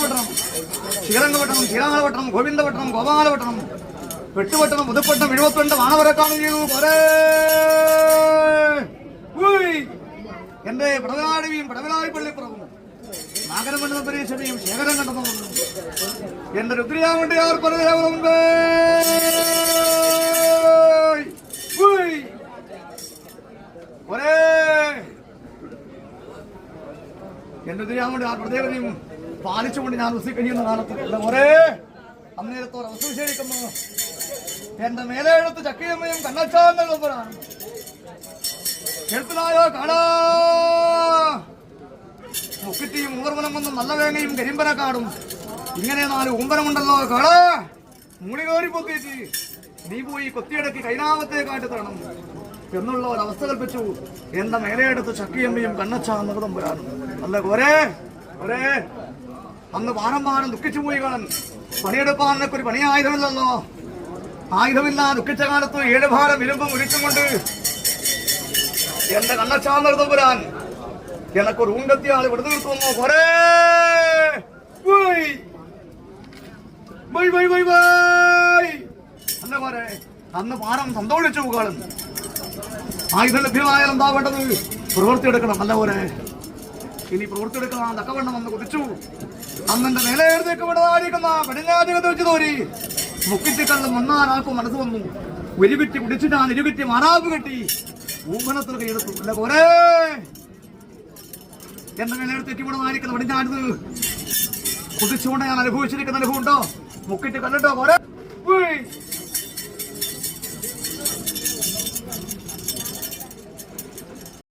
പട്ടണം, ശ്രീരംഗപട്ടണം, ശ്രീരാമപട്ടണം, ഗോവിന്ദപട്ടണം, ഗോപാലപട്ടണം, വെട്ടുപട്ടണം, പുതുപ്പട്ടണം, 72 മാനവരക്കാണ് ചെയ്തു. എന്റെ പടവലാടിയും പടവലാടി പള്ളിപ്പുറവും നാഗരമണ്ഡലം പരീക്ഷയും ശേഖരം കണ്ടെന്നു എന്റെ രുദ്രിയാവണ്ടിയാർ പരദേവമുണ്ട്. എന്റെ രുദ്രിയാവണ്ടി ആ പ്രദേവനെയും പാലിച്ചുകൊണ്ട് ഞാൻ കഴിയുന്ന കാലത്ത് ഒരേ അന്നേരത്തോടെ അവശേഷിക്കുന്നു. എന്റെ മേലെഴുത്ത് ചക്കയമ്മയും കണ്ണച്ചാന്നതാണ് കേൾപ്പിനായോ കാണാ മുക്കിറ്റിയും ഊർവനമൊന്നും നല്ല വേങ്ങയും കരിമ്പനക്കാടും ഇങ്ങനെ 4 ഊമ്പരമുണ്ടല്ലോ കാടാ മൂടി കയറി പൊക്കിയിട്ട് നീ പോയി കൊത്തിയടക്കി കൈനാമത്തെ കാട്ടി തരണം എന്നുള്ള ഒരവസ്ഥ കൽപ്പിച്ചു. എന്റെ മേലെടുത്ത് ചക്കിയമ്മയും കണ്ണച്ചാന്നതും വരാനും അല്ല ഒരേ ഒരേ അന്ന് വാരം ദുഃഖിച്ചു പോയി കാണാൻ പണിയെടുപ്പാനൊക്കെ ഒരു പണിയായുധമില്ലല്ലോ. ആയുധമില്ല ദുഃഖിച്ച കാലത്ത് 7 ഭാരം ഇരുമ്പും ഉരുക്കം കൊണ്ട് എന്റെ കണ്ണച്ചാന്നതും വരാൻ എനക്കൊരു ഊങ്കത്തിയാൾ വിടുന്നു നിർത്തുന്നു. ഒരേ അല്ല പോരെ അന്ന് പാരം സന്തോഷിച്ചു പോകാളും ആയുധം ലഭ്യമായാൽ എന്താ വേണ്ടത്? പ്രവൃത്തിയെടുക്കണം. അല്ല പോരെ ഇനി പ്രവൃത്തിയെടുക്കണം. തക്കവണ്ണം അന്ന് കുതിച്ചു. അന്നെന്റെ മേലേത്തേക്ക് വിടാതിരിക്കുന്ന പടിഞ്ഞാതികത്ത് വെച്ച് തോരി മുക്കിറ്റിക്കള്ളും ഒന്നാനാക്കും മനസ്സ് വന്നു. വെലികുറ്റി കുടിച്ചു ഞാൻ ഇരുകുറ്റി മാറാവ് കെട്ടി ഊമ്പനത്തിൽ കൈയെടുത്തു. അല്ല പോരെ എന്റെ മേലെടുത്തേക്ക് വിടാതിരിക്കുന്ന പടിഞ്ഞാറ്റത് കുതിച്ചുകൊണ്ട് ഞാൻ അനുഭവിച്ചിരിക്കുന്ന അനുഭവം ഉണ്ടോ? മുക്കിറ്റ് കണ്ടിട്ടോ പോരെ.